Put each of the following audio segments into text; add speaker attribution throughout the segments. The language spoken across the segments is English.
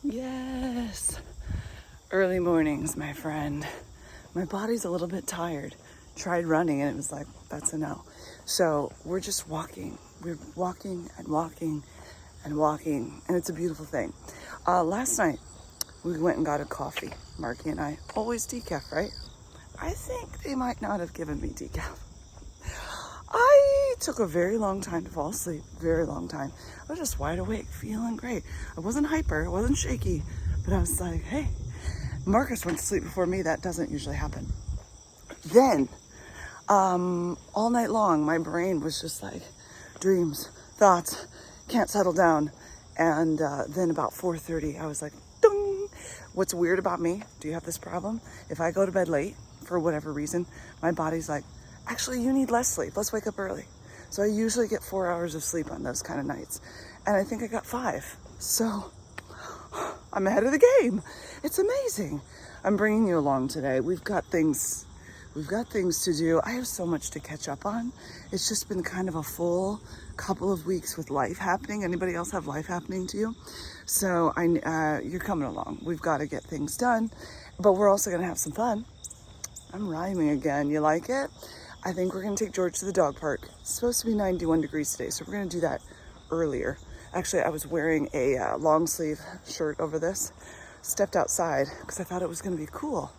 Speaker 1: Yes. Early mornings, my friend. My body's a little bit tired. Tried running and it was like, that's a no. So we're just walking. We're walking and walking and walking. And it's a beautiful thing. Last night, we went and got a coffee. Marky and I. Always decaf, right? I think they might not have given me decaf. I took a very long time to fall asleep. Very long time. I was just wide awake, feeling great. I wasn't hyper. I wasn't shaky. But I was like, hey, Marcus went to sleep before me. That doesn't usually happen. Then, all night long, my brain was just like dreams, thoughts, can't settle down. And then about 4:30, I was like, ding. What's weird about me? Do you have this problem? If I go to bed late, for whatever reason, my body's like, actually, you need less sleep. Let's wake up early. So I usually get 4 hours of sleep on those kind of nights. And I think I got 5. So I'm ahead of the game. It's amazing. I'm bringing you along today. We've got things to do. I have so much to catch up on. It's just been kind of a full couple of weeks with life happening. Anybody else have life happening to you? So you're coming along. We've got to get things done, but we're also going to have some fun. I'm rhyming again. You like it? I think we're going to take George to the dog park. It's supposed to be 91 degrees today, so we're going to do that earlier. Actually, I was wearing a long sleeve shirt over this. Stepped outside because I thought it was going to be cool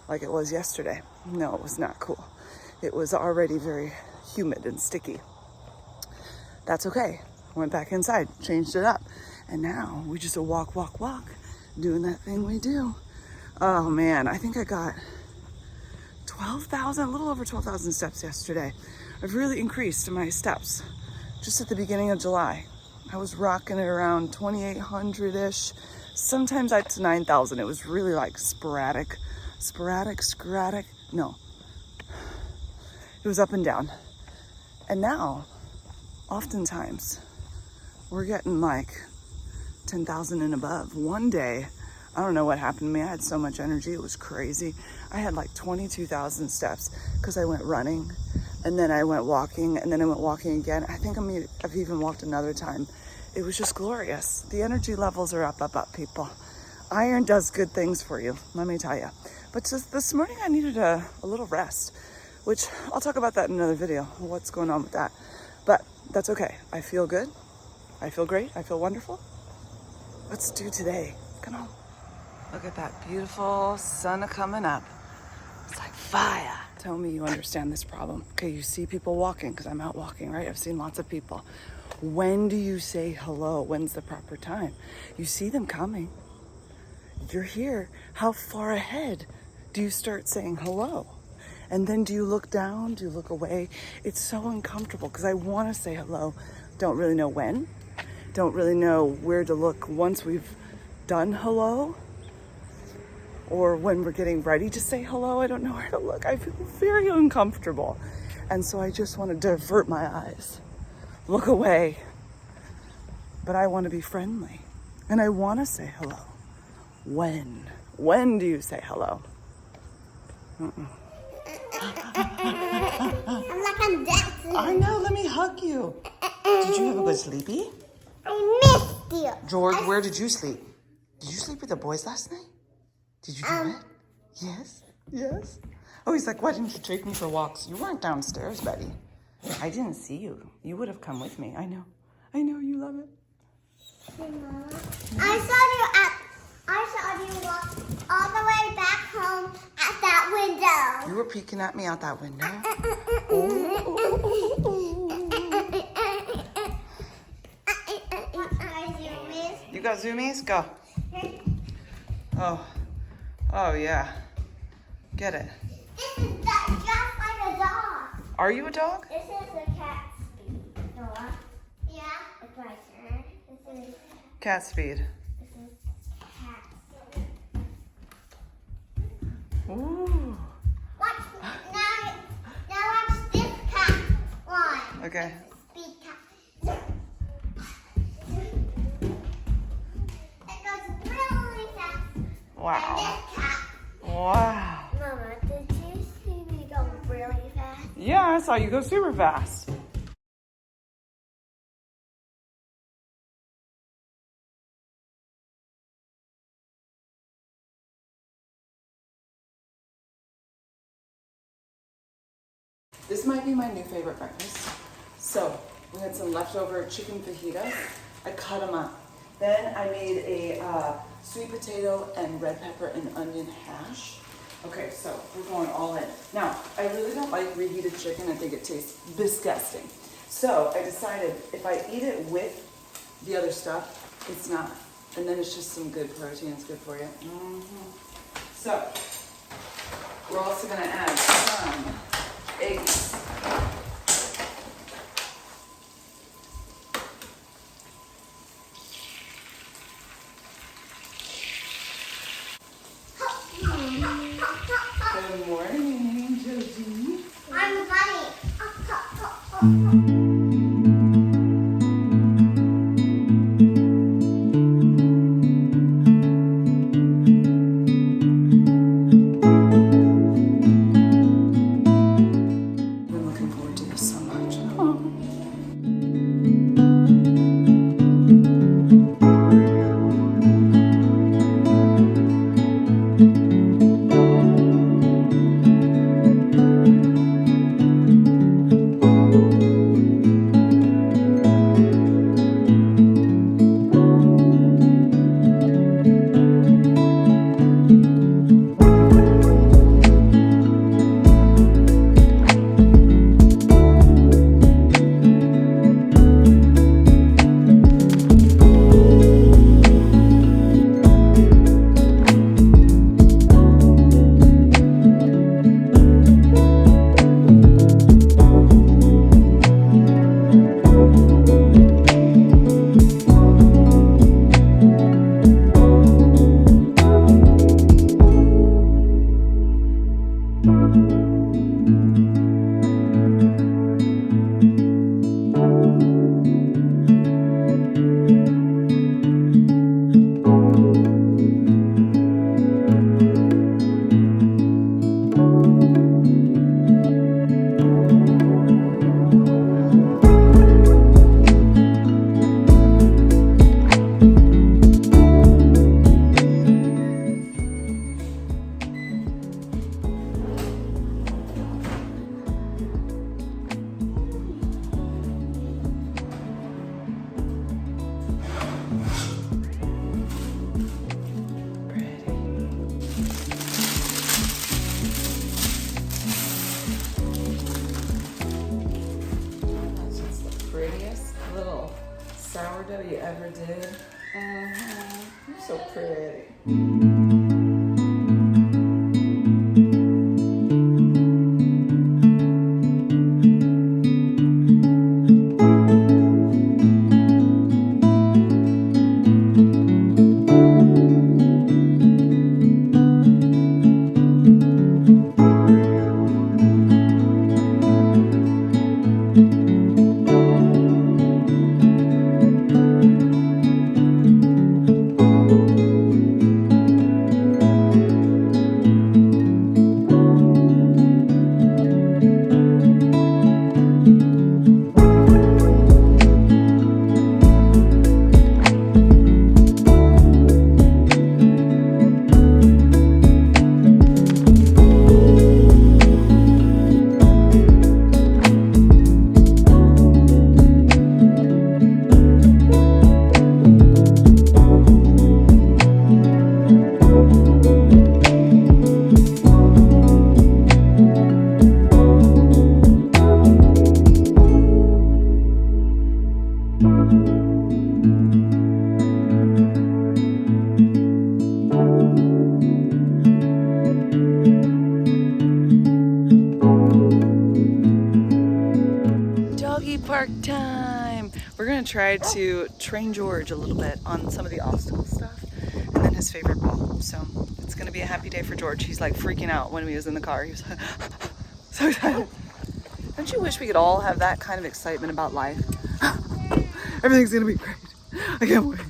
Speaker 1: like it was yesterday. No, it was not cool. It was already very humid and sticky. That's okay. Went back inside, changed it up. And now we just walk, doing that thing we do. Oh man, I think I got 12,000, a little over 12,000 steps yesterday. I've really increased my steps just at the beginning of July. I was rocking it around 2,800-ish. Sometimes I to 9,000. It was really like sporadic. No, it was up and down. And now, oftentimes, we're getting like 10,000 and above. One day, I don't know what happened to me. I had so much energy. It was crazy. I had like 22,000 steps because I went running and then I went walking and then I went walking again. I think I've even walked another time. It was just glorious. The energy levels are up, people. Iron does good things for you, let me tell you. But just this morning I needed a little rest, which I'll talk about that in another video, what's going on with that. But that's okay. I feel good. I feel great. I feel wonderful. Let's do today. Come on. Look at that beautiful sun coming up. It's like fire. Tell me you understand this problem. Okay, you see people walking, because I'm out walking, right? I've seen lots of people. When do you say hello? When's the proper time? You see them coming. You're here. How far ahead do you start saying hello? And then do you look down? Do you look away? It's so uncomfortable because I want to say hello. Don't really know when. Don't really know where to look once we've done hello. Or when we're getting ready to say hello, I don't know where to look. I feel very uncomfortable. And so I just want to divert my eyes, look away. But I want to be friendly and I want to say hello. When do you say hello?
Speaker 2: I'm like I'm dancing.
Speaker 1: I know, let me hug you. Did you have a good sleepy?
Speaker 2: I missed you.
Speaker 1: George, where did you sleep? Did you sleep with the boys last night? Did you do it? Yes. Oh, he's like, why didn't you take me for walks? You weren't downstairs, Betty. I didn't see you. You would have come with me. I know, you love it.
Speaker 2: I saw you walk all the way back home at that window.
Speaker 1: You were peeking at me out that window? You got zoomies? Go. Oh yeah. Get it.
Speaker 2: This is just like a dog.
Speaker 1: Are you a dog?
Speaker 2: This is a cat speed. Noah. Yeah. It's my turn. This is
Speaker 1: Cat speed.
Speaker 2: This is cat.
Speaker 1: Ooh.
Speaker 2: Watch now watch this cat one.
Speaker 1: Okay.
Speaker 2: Speed cat. It goes really fast.
Speaker 1: Wow.
Speaker 2: And this cat.
Speaker 1: Wow.
Speaker 2: Mama, did you see me go really fast?
Speaker 1: Yeah, I saw you go super fast. This might be my new favorite breakfast. So we had some leftover chicken fajitas. I cut them up. Then I made a sweet potato and red pepper and onion hash. Okay, so we're going all in. Now, I really don't like reheated chicken. I think it tastes disgusting. So I decided if I eat it with the other stuff, it's not. And then it's just some good protein. It's good for you. So we're also going to add some eggs. Good morning, Josie.
Speaker 2: I'm a bunny.
Speaker 1: I've been looking forward to this so much. Oh. That's just the prettiest little sourdough you ever did. You're so pretty. Doggy park time. We're gonna try to train George a little bit on some of the obstacle stuff and then his favorite ball. So it's gonna be a happy day for George. He's like freaking out when he was in the car. He was so excited. Don't you wish we could all have that kind of excitement about life? Everything's gonna be great. I can't wait.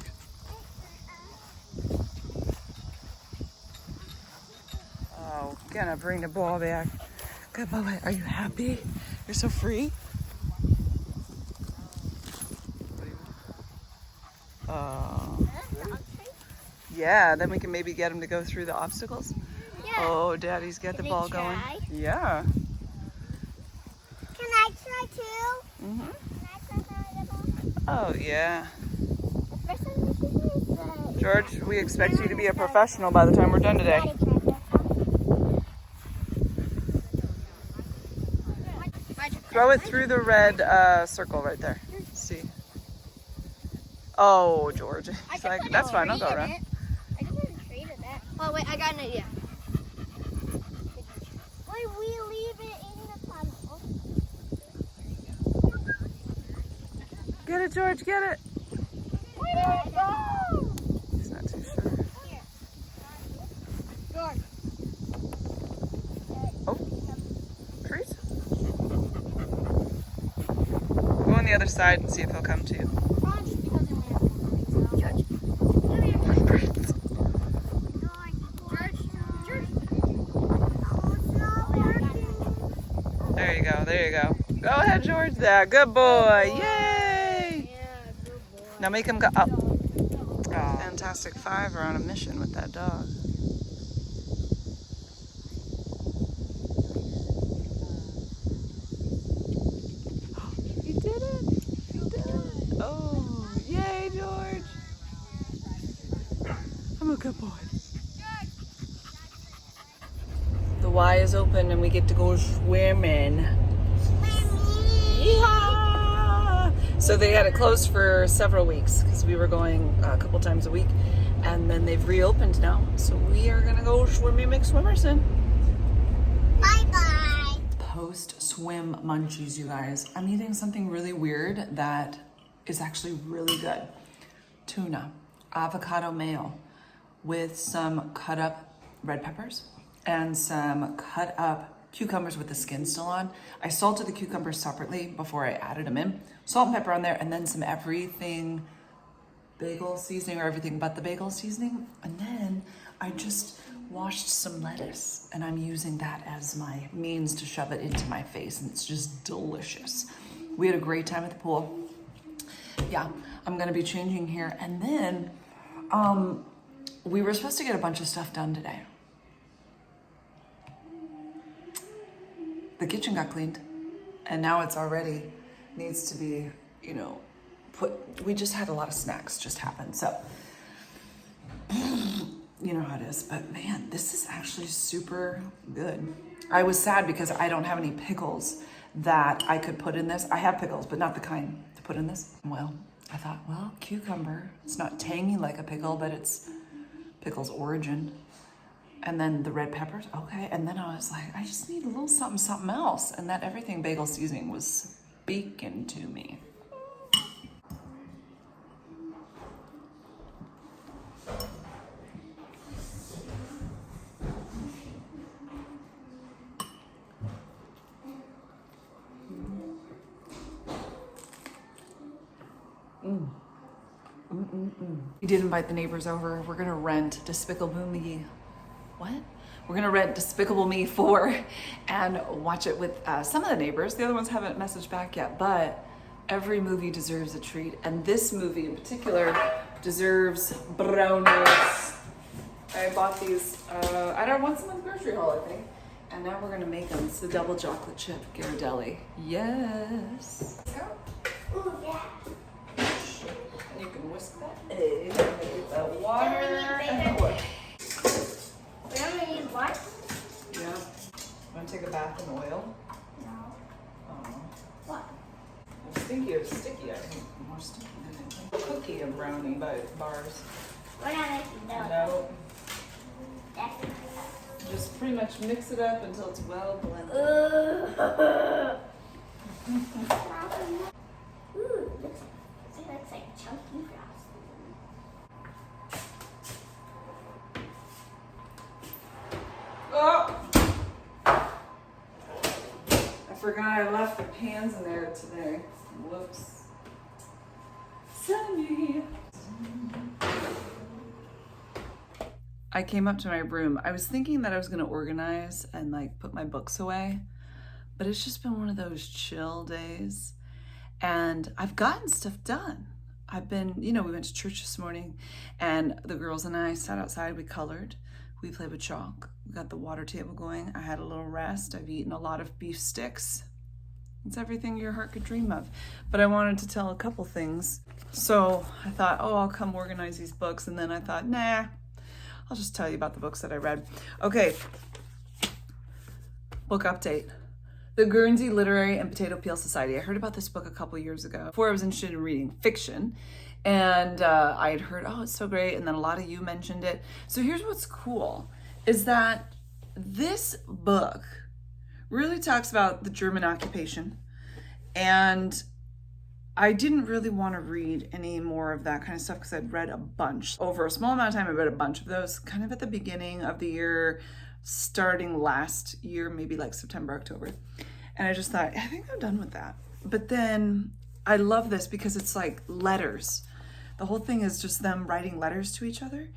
Speaker 1: Oh, gonna bring the ball back. Good boy. Are you happy? You're so free. Yeah, then we can maybe get him to go through the obstacles.
Speaker 2: Yeah.
Speaker 1: Oh, Daddy's got the
Speaker 2: Can
Speaker 1: ball
Speaker 2: we
Speaker 1: going.
Speaker 2: try?
Speaker 1: Yeah.
Speaker 2: too?
Speaker 1: Mm-hmm.
Speaker 2: Can I try that little?
Speaker 1: Oh, yeah.
Speaker 2: The first time we should use the...
Speaker 1: George, we expect you to be a professional by the time we're done today.
Speaker 2: Daddy, can I try
Speaker 1: Throw it through the red circle right there. See? Oh, George. He's like, that's fine, I'll go around.
Speaker 2: I just want to trade it back. Oh, wait, I got an idea. Wait, we leave it in the puddle.
Speaker 1: Get it, George, get it.
Speaker 2: Where did it go?
Speaker 1: He's not too sure.
Speaker 2: Here. George.
Speaker 1: Oh, trees. Go on the other side and see if he'll come to you. There you go, there you go. Go ahead, George. There, good boy. Yay! Now make him go up. Oh, Fantastic Five are on a mission with that dog. You did it! You did it! Oh, yay, George! I'm a good boy. The Y is open and we get to go swimming. Yeehaw! So they had it closed for several weeks because we were going a couple times a week, and then they've reopened now. So we are gonna go swimming McSwimmerson.
Speaker 2: Bye-bye.
Speaker 1: Post swim munchies, you guys. I'm eating something really weird that is actually really good. Tuna, avocado mayo with some cut up red peppers and some cut up cucumbers with the skin still on. I salted the cucumbers separately before I added them in. Salt and pepper on there, and then some everything bagel seasoning, or everything but the bagel seasoning. And then I just washed some lettuce, and I'm using that as my means to shove it into my face, and it's just delicious. We had a great time at the pool. Yeah, I'm gonna be changing here. And then we were supposed to get a bunch of stuff done today. The kitchen got cleaned, and now it's already needs to be, you know, we just had a lot of snacks just happen. So, you know how it is, but man, this is actually super good. I was sad because I don't have any pickles that I could put in this. I have pickles, but not the kind to put in this. Well, I thought, well, cucumber, it's not tangy like a pickle, but it's pickle's origin. And then the red peppers, okay. And then I was like, I just need a little something else. And that everything bagel seasoning was speaking to me. We did invite the neighbors over. We're gonna rent Despicable Me. What? We're gonna rent Despicable Me 4 and watch it with some of the neighbors. The other ones haven't messaged back yet, but every movie deserves a treat. And this movie in particular deserves brownies. I bought these, I don't want some in the grocery haul, I think. And now we're gonna make them. It's the double chocolate chip Ghirardelli. Yes. Let's go.
Speaker 2: Ooh, yeah.
Speaker 1: And you can whisk that egg, get that water and oil.
Speaker 2: We're gonna use what?
Speaker 1: Yeah. Want to take a bath in oil?
Speaker 2: No.
Speaker 1: Oh.
Speaker 2: What?
Speaker 1: It's stinky or sticky, I think. More sticky than anything. Cookie and brownie bars.
Speaker 2: We're not making those.
Speaker 1: No.
Speaker 2: That's
Speaker 1: Just pretty much mix it up until it's well blended.
Speaker 2: Ooh, looks like chunky frosting.
Speaker 1: Oh! I forgot I left the pans in there today. Whoops. Sorry. I came up to my room. I was thinking that I was gonna organize and like put my books away, but it's just been one of those chill days. And I've gotten stuff done. I've been, you know, we went to church this morning and the girls and I sat outside, we colored, we played with chalk, we got the water table going. I had a little rest. I've eaten a lot of beef sticks. It's everything your heart could dream of. But I wanted to tell a couple things. So I thought, oh, I'll come organize these books. And then I thought, nah, I'll just tell you about the books that I read. Okay, book update. The Guernsey Literary and Potato Peel Society. I heard about this book a couple years ago before I was interested in reading fiction. And I had heard, oh, it's so great. And then a lot of you mentioned it. So here's what's cool, is that this book really talks about the German occupation. And I didn't really want to read any more of that kind of stuff because I'd read a bunch. Over a small amount of time, I read a bunch of those kind of at the beginning of the year, starting last year, maybe like September, October. And I just thought, I think I'm done with that. But then I love this because it's like letters. The whole thing is just them writing letters to each other.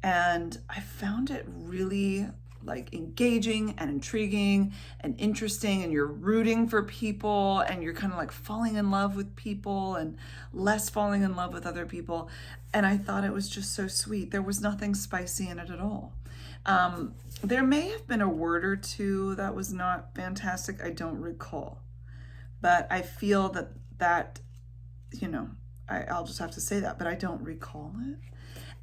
Speaker 1: And I found it really like engaging and intriguing and interesting, and you're rooting for people and you're kind of like falling in love with people and less falling in love with other people. And I thought it was just so sweet. There was nothing spicy in it at all. There may have been a word or two that was not fantastic. I don't recall, but I feel that, you know, I'll just have to say that, but I don't recall it.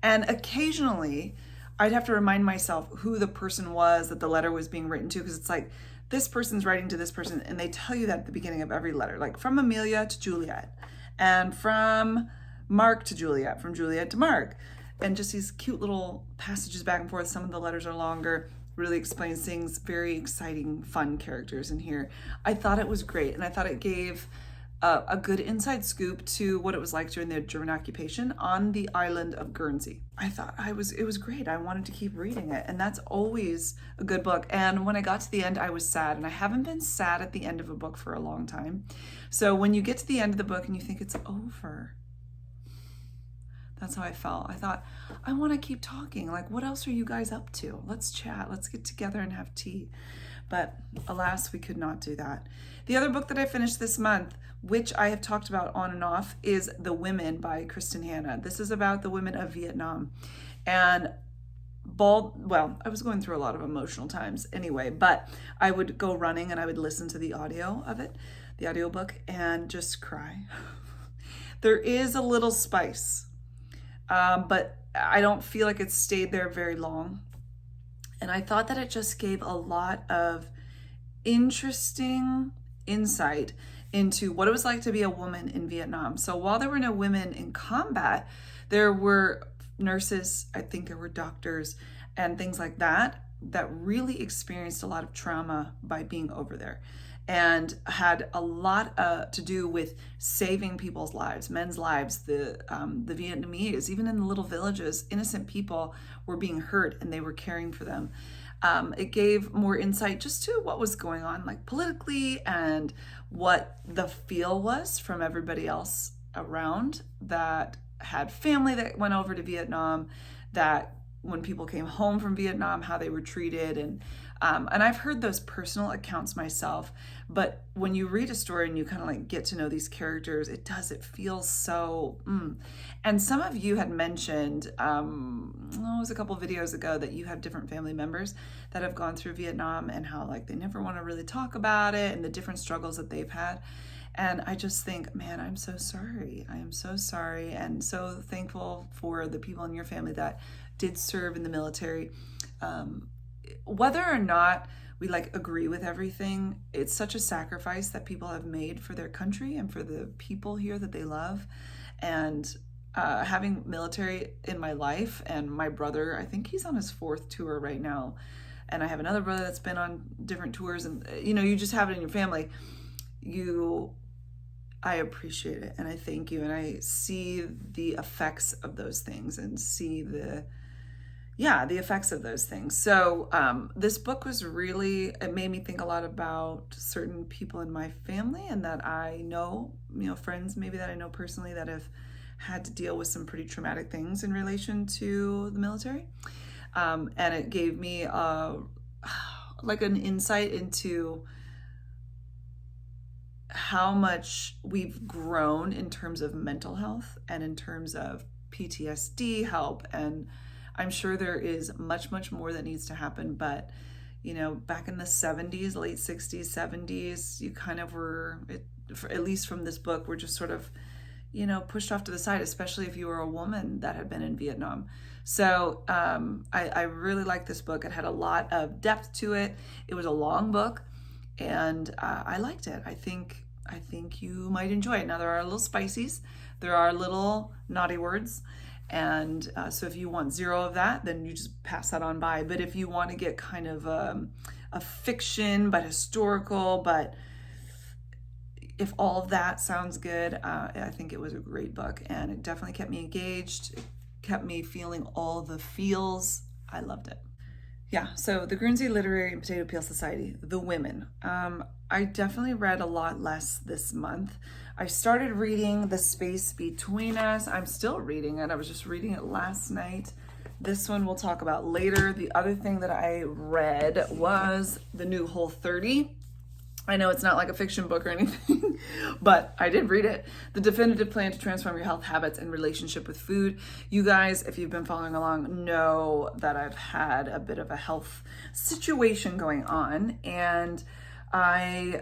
Speaker 1: And occasionally I'd have to remind myself who the person was that the letter was being written to, because it's like, this person's writing to this person, and they tell you that at the beginning of every letter, like from Amelia to Juliet, and from Mark to Juliet, from Juliet to Mark, and just these cute little passages back and forth. Some of the letters are longer, really explains things, very exciting, fun characters in here. I thought it was great, and I thought it gave a good inside scoop to what it was like during the German occupation on the island of Guernsey. I thought it was great. I wanted to keep reading it, and that's always a good book. And when I got to the end, I was sad, and I haven't been sad at the end of a book for a long time. So when you get to the end of the book and you think it's over, that's how I felt. I thought, I want to keep talking. Like, what else are you guys up to? Let's chat. Let's get together and have tea. But alas, we could not do that. The other book that I finished this month, which I have talked about on and off, is The Women by Kristen Hanna. This is about the women of Vietnam. And I was going through a lot of emotional times anyway, but I would go running and I would listen to the audio of it, the audiobook, and just cry. There is a little spice, but I don't feel like it stayed there very long. And I thought that it just gave a lot of interesting insight into what it was like to be a woman in Vietnam. So while there were no women in combat, there were nurses, I think there were doctors and things like that really experienced a lot of trauma by being over there, and had a lot to do with saving people's lives, men's lives. The Vietnamese, even in the little villages, innocent people were being hurt and they were caring for them. It gave more insight just to what was going on, like politically, and what the feel was from everybody else around that had family that went over to Vietnam, that when people came home from Vietnam, how they were treated. And I've heard those personal accounts myself, but when you read a story and you kind of like get to know these characters, it feels so, And some of you had mentioned, it was a couple videos ago, that you have different family members that have gone through Vietnam and how like they never want to really talk about it and the different struggles that they've had. And I just think, man, I'm so sorry. I am so sorry, and so thankful for the people in your family that did serve in the military. Whether or not we like agree with everything, it's such a sacrifice that people have made for their country and for the people here that they love. And having military in my life, and my brother, I think he's on his 4th tour right now, and I have another brother that's been on different tours, and you just have it in your family. I appreciate it, and I thank you, and I see the effects of those things, and see the effects of those things. So this book was really, it made me think a lot about certain people in my family, and that I know, friends maybe that I know personally that have had to deal with some pretty traumatic things in relation to the military. And it gave me like an insight into how much we've grown in terms of mental health and in terms of PTSD help. And I'm sure there is much, much more that needs to happen, but back in the 70s, late 60s, 70s, you kind of were, at least from this book, we're just sort of, pushed off to the side, especially if you were a woman that had been in Vietnam. So I really liked this book. It had a lot of depth to it. It was a long book, and I liked it. I think you might enjoy it. Now, there are little spices. There are little naughty words. And so if you want zero of that, then you just pass that on by. But if you want to get kind of a fiction, but historical, but if all of that sounds good, I think it was a great book. And it definitely kept me engaged. It kept me feeling all the feels. I loved it. Yeah, so the Guernsey Literary and Potato Peel Society, The Women. I definitely read a lot less this month. I started reading The Space Between Us. I'm still reading it. I was just reading it last night. This one we'll talk about later. The other thing that I read was the new Whole30. I know it's not like a fiction book or anything, but I did read it. The Definitive Plan to Transform Your Health Habits and Relationship with Food. You guys, if you've been following along, know that I've had a bit of a health situation going on, and I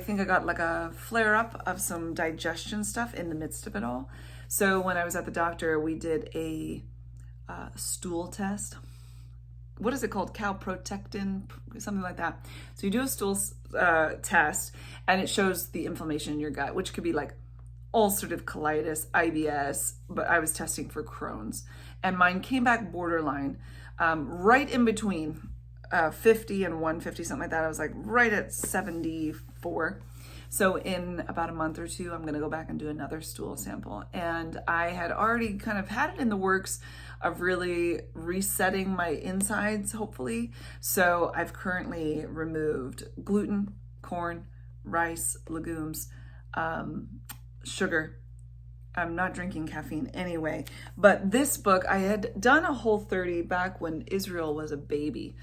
Speaker 1: think I got like a flare up of some digestion stuff in the midst of it all. So when I was at the doctor, we did a stool test. What is it called? Calprotectin, something like that. So you do a stool test, and it shows the inflammation in your gut, which could be like ulcerative colitis, IBS, but I was testing for Crohn's, and mine came back borderline, right in between 50 and 150, something like that. I was like right at 74. So in about a month or two, I'm going to go back and do another stool sample. And I had already kind of had it in the works of really resetting my insides, hopefully. So I've currently removed gluten, corn, rice, legumes, sugar. I'm not drinking caffeine anyway. But this book, I had done a Whole30 back when Israel was a baby,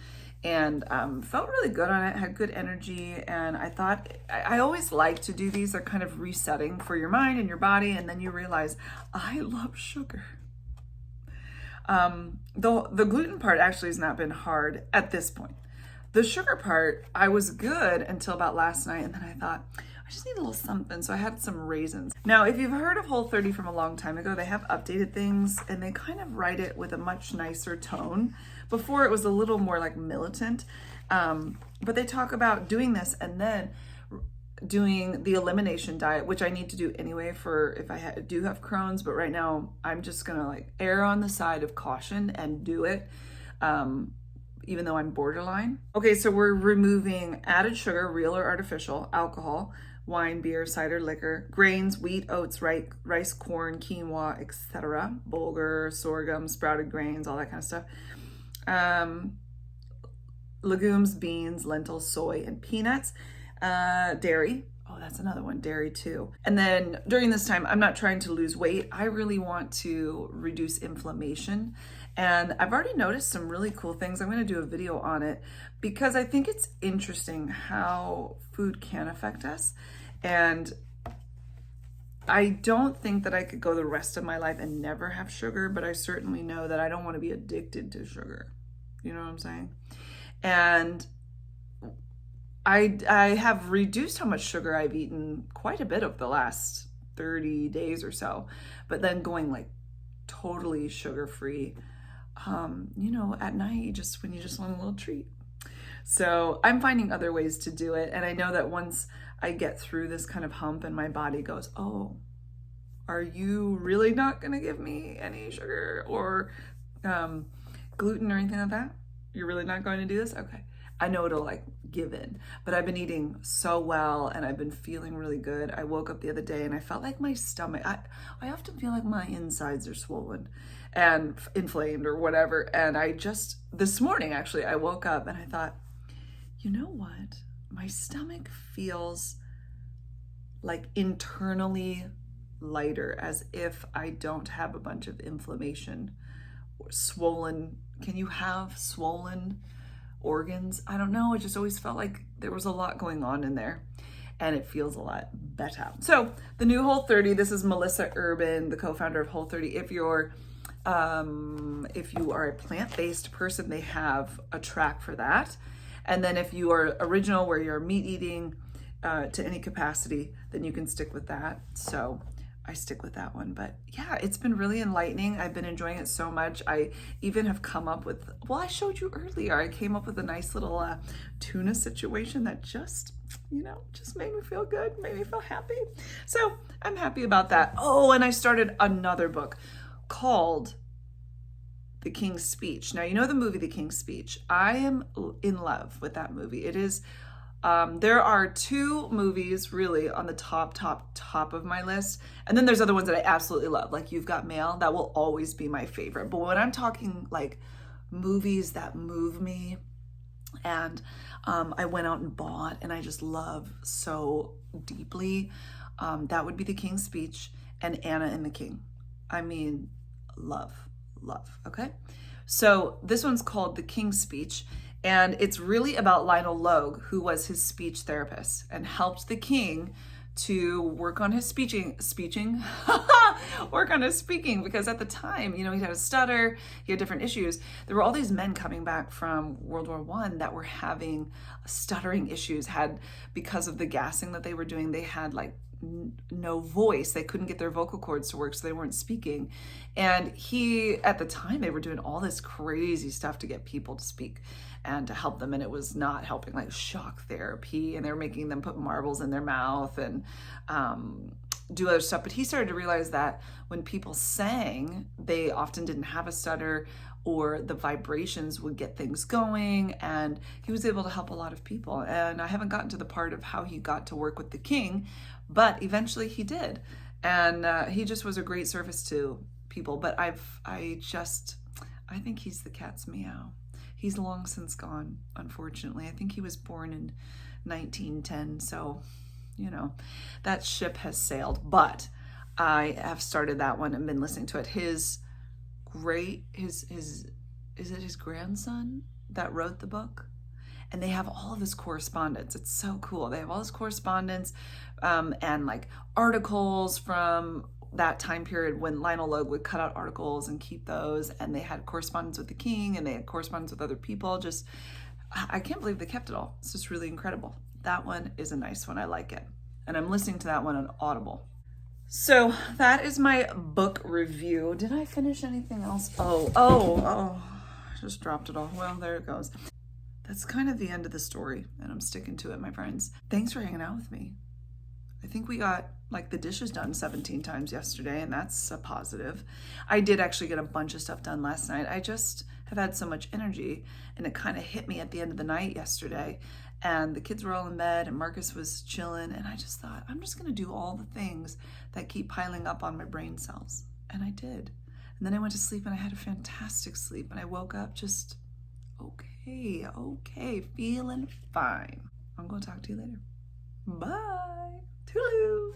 Speaker 1: and felt really good on it, had good energy. And I thought, I always like to do these. They're kind of resetting for your mind and your body. And then you realize, I love sugar. The gluten part actually has not been hard at this point. The sugar part, I was good until about last night. And then I thought, I just need a little something. So I had some raisins. Now, if you've heard of Whole30 from a long time ago, they have updated things, and they kind of write it with a much nicer tone. Before it was a little more like militant, but they talk about doing this and then doing the elimination diet, which I need to do anyway for if I do have Crohn's, but right now I'm just gonna like err on the side of caution and do it, even though I'm borderline. Okay, so we're removing added sugar, real or artificial, alcohol, wine, beer, cider, liquor, grains, wheat, oats, rice, corn, quinoa, etc., bulgur, sorghum, sprouted grains, all that kind of stuff. Legumes, beans, lentils, soy, and peanuts. Dairy. Oh, that's another one, dairy too. And then during this time, I'm not trying to lose weight. I really want to reduce inflammation. And I've already noticed some really cool things. I'm going to do a video on it because I think it's interesting how food can affect us. And I don't think that I could go the rest of my life and never have sugar, but I certainly know that I don't want to be addicted to sugar. You know what I'm saying? And I have reduced how much sugar I've eaten quite a bit over the last 30 days or so, but then going like totally sugar-free, at night, when you just want a little treat. So I'm finding other ways to do it. And I know that once I get through this kind of hump and my body goes, oh, are you really not going to give me any sugar or gluten or anything like that? You're really not going to do this? Okay. I know it'll like give in, but I've been eating so well and I've been feeling really good. I woke up the other day and I felt like my stomach, I often feel like my insides are swollen and inflamed or whatever. And this morning actually, I woke up and I thought, you know what? My stomach feels like internally lighter, as if I don't have a bunch of inflammation or swollen. Can you have swollen organs? I don't know. It just always felt like there was a lot going on in there, and it feels a lot better. So the new Whole30, this is Melissa Urban, the co-founder of Whole30. If you're If you are a plant-based person, they have a track for that. And then if you are original, where you're meat eating to any capacity, then you can stick with that. So I stick with that one. But yeah, it's been really enlightening. I've been enjoying it so much. I even have come up with, well, I showed you earlier, I came up with a nice little tuna situation that just, you know, just made me feel good, made me feel happy. So I'm happy about that. Oh, and I started another book called The King's Speech. Now, you know the movie The King's Speech. I am in love with that movie. It is, there are two movies really on the top of my list. And then there's other ones that I absolutely love, like You've Got Mail. That will always be my favorite. But when I'm talking like movies that move me and I went out and bought and I just love so deeply, that would be The King's Speech and Anna and the King. I mean, love, okay? So this one's called The King's Speech, and it's really about Lionel Logue, who was his speech therapist and helped the king to work on his speaking, work on his speaking, because at the time, you know, he had a stutter, he had different issues. There were all these men coming back from World War I that were having stuttering issues, because of the gassing that they were doing, they had like no voice. They couldn't get their vocal cords to work, so they weren't speaking. And at the time, they were doing all this crazy stuff to get people to speak and to help them, and it was not helping, like shock therapy, and they were making them put marbles in their mouth and do other stuff. But he started to realize that when people sang, they often didn't have a stutter, or the vibrations would get things going, and he was able to help a lot of people. And I haven't gotten to the part of how he got to work with the king, but eventually he did. And he just was a great service to people. But I think he's the cat's meow. He's long since gone, unfortunately. I think he was born in 1910, so, you know, that ship has sailed. But I have started that one and been listening to it. Is it his grandson that wrote the book? And they have all of his correspondence. It's so cool. They have all his correspondence and like articles from that time period when Lionel Logue would cut out articles and keep those. And they had correspondence with the king, and they had correspondence with other people. Just, I can't believe they kept it all. It's just really incredible. That one is a nice one. I like it. And I'm listening to that one on Audible. So that is my book review. Did I finish anything else? Oh, I just dropped it all. Well, there it goes. That's kind of the end of the story, and I'm sticking to it, my friends. Thanks for hanging out with me. I think we got like the dishes done 17 times yesterday, and that's a positive. I did actually get a bunch of stuff done last night. I just have had so much energy, and it kind of hit me at the end of the night yesterday, and the kids were all in bed and Marcus was chilling, and I just thought, I'm just gonna do all the things that keep piling up on my brain cells. And I did. And then I went to sleep, and I had a fantastic sleep, and I woke up just okay, feeling fine. I'm gonna talk to you later. Bye. Toodaloo.